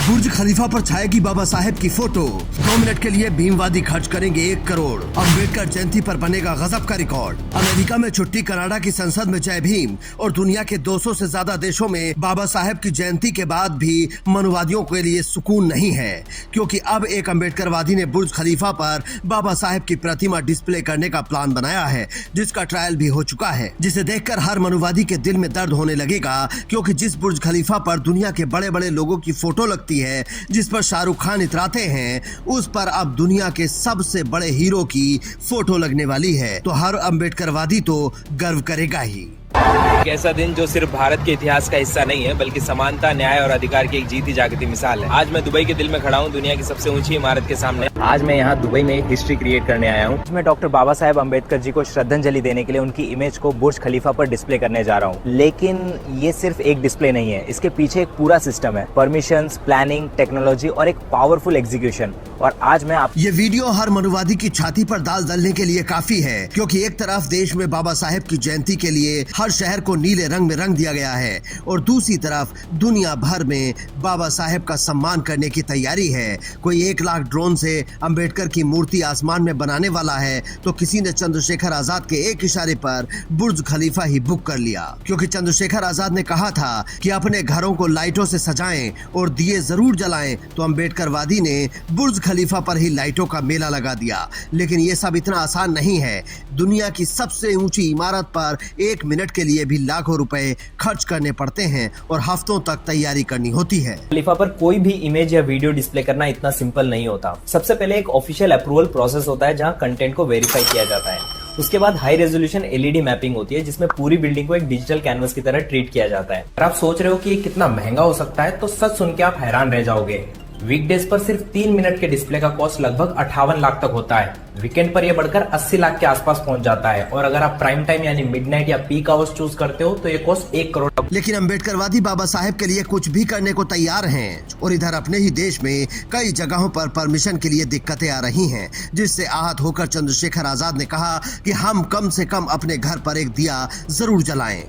बुर्ज खलीफा पर छाएगी बाबा साहेब की photo. 2 minute के लिए भीमवादी खर्च करेंगे 1 करोड़। अम्बेडकर जयंती पर बनेगा गजब का रिकॉर्ड। अमेरिका में छुट्टी, कनाडा की संसद में जय भीम और दुनिया के 200 से ज्यादा देशों में बाबा साहेब की जयंती के बाद भी मनुवादियों के लिए सुकून नहीं है, क्योंकि अब एक अम्बेडकरवादी ने बुर्ज खलीफा पर बाबा साहेब की प्रतिमा डिस्प्ले करने का प्लान बनाया है, जिसका ट्रायल भी हो चुका है, जिसे देखकर हर मनुवादी के दिल में दर्द होने लगेगा। क्योंकि जिस बुर्ज खलीफा पर दुनिया के बड़े बड़े लोगों की फोटो लगती है, जिस पर शाहरुख खान इतराते हैं, उस पर अब दुनिया के सबसे बड़े हीरो की फोटो लगने वाली है, तो हर अम्बेडकरवादी तो गर्व करेगा ही। एक ऐसा दिन जो सिर्फ भारत के इतिहास का हिस्सा नहीं है, बल्कि समानता, न्याय और अधिकार की एक जीती जागती मिसाल है। आज मैं दुबई के दिल में खड़ा हूँ, दुनिया की सबसे ऊंची इमारत के सामने। आज मैं यहाँ दुबई में एक हिस्ट्री क्रिएट करने आया हूँ। मैं डॉक्टर बाबा साहेब अम्बेडकर जी को श्रद्धांजलि देने के लिए उनकी इमेज को बुर्ज खलीफा पर डिस्प्ले करने जा रहा हूँ। लेकिन ये सिर्फ एक डिस्प्ले नहीं है, इसके पीछे एक पूरा सिस्टम है, परमिशंस, प्लानिंग, टेक्नोलॉजी और एक पावरफुल एग्जीक्यूशन। और आज मैं ये वीडियो हर मनुवादी की छाती पर दाल दलने के लिए काफी है, क्योंकि एक तरफ देश में बाबा साहेब की जयंती के लिए हर शहर को नीले रंग में रंग दिया गया है, और दूसरी तरफ दुनिया भर में बाबा साहेब का सम्मान करने की तैयारी है। कोई 1 लाख ड्रोन से अंबेडकर की मूर्ति आसमान में बनाने वाला है, तो किसी ने चंद्रशेखर आजाद के एक इशारे पर बुर्ज खलीफा ही बुक कर लिया, क्योंकि चंद्रशेखर आजाद ने कहा था कि अपने घरों को लाइटों से सजाएं और दिए जरूर जलाएं, तो अंबेडकरवादी ने बुर्ज खलीफा पर ही लाइटों का मेला लगा दिया। लेकिन ये सब इतना आसान नहीं है। दुनिया की सबसे ऊंची इमारत पर 1 मिनट के लिए भी लाखों रुपए खर्च करने पड़ते हैं और हफ्तों तक तैयारी करनी होती है। खलीफा पर कोई भी इमेज या वीडियो डिस्प्ले करना इतना सिंपल नहीं होता। सबसे पहले एक ऑफिशियल अप्रूवल प्रोसेस होता है, जहां कंटेंट को वेरीफाई किया जाता है। उसके बाद हाई रेजोल्यूशन एलईडी मैपिंग होती है, जिसमें पूरी बिल्डिंग को एक डिजिटल कैनवस की तरह ट्रीट किया जाता है। अगर आप सोच रहे हो कि ये कितना महंगा हो सकता है, तो सच सुन के आप हैरान रह जाओगे। वीकडेज पर सिर्फ 3 मिनट के डिस्प्ले का कॉस्ट लगभग 58 लाख तक होता है। वीकेंड पर यह बढ़कर 80 लाख के आसपास पहुंच जाता है, और अगर आप प्राइम टाइम यानी मिडनाइट या पीक आवर्स चूज करते हो तो ये कॉस्ट 1 करोड़। लेकिन अम्बेडकरवादी बाबा साहेब के लिए कुछ भी करने को तैयार हैं, और इधर अपने ही देश में कई जगहों पर परमिशन के लिए दिक्कतें आ रही हैं, जिससे आहत होकर चंद्रशेखर आजाद ने कहा कि हम कम से कम अपने घर पर एक दिया जरूर जलाएं।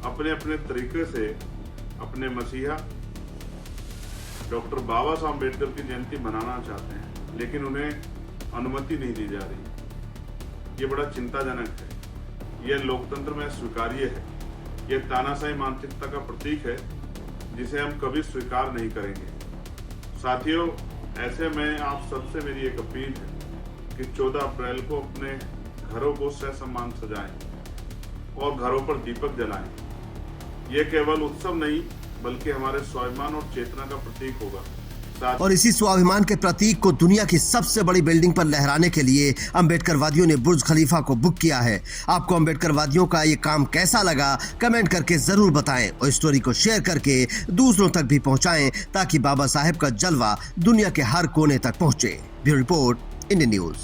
अपने अपने तरीके से अपने मसीहा डॉक्टर बाबा साहब अम्बेडकर की जयंती मनाना चाहते हैं, लेकिन उन्हें अनुमति नहीं दी जा रही। ये बड़ा चिंताजनक है। यह लोकतंत्र में स्वीकार्य है। यह तानाशाही मानसिकता का प्रतीक है, जिसे हम कभी स्वीकार नहीं करेंगे। साथियों, ऐसे में आप सबसे मेरी एक अपील है कि 14 अप्रैल को अपने घरों को ससम्मान सजाएं और घरों पर दीपक जलाएं। यह केवल उत्सव नहीं, बल्कि हमारे स्वाभिमान और चेतना का प्रतीक होगा। और इसी स्वाभिमान के प्रतीक को दुनिया की सबसे बड़ी बिल्डिंग पर लहराने के लिए अम्बेडकरवादियों ने बुर्ज खलीफा को बुक किया है। आपको अम्बेडकरवादियों का ये काम कैसा लगा, कमेंट करके जरूर बताएं, और स्टोरी को शेयर करके दूसरों तक भी पहुंचाएं, ताकि बाबा साहेब का जलवा दुनिया के हर कोने तक पहुंचे। Bureau report, Indian news.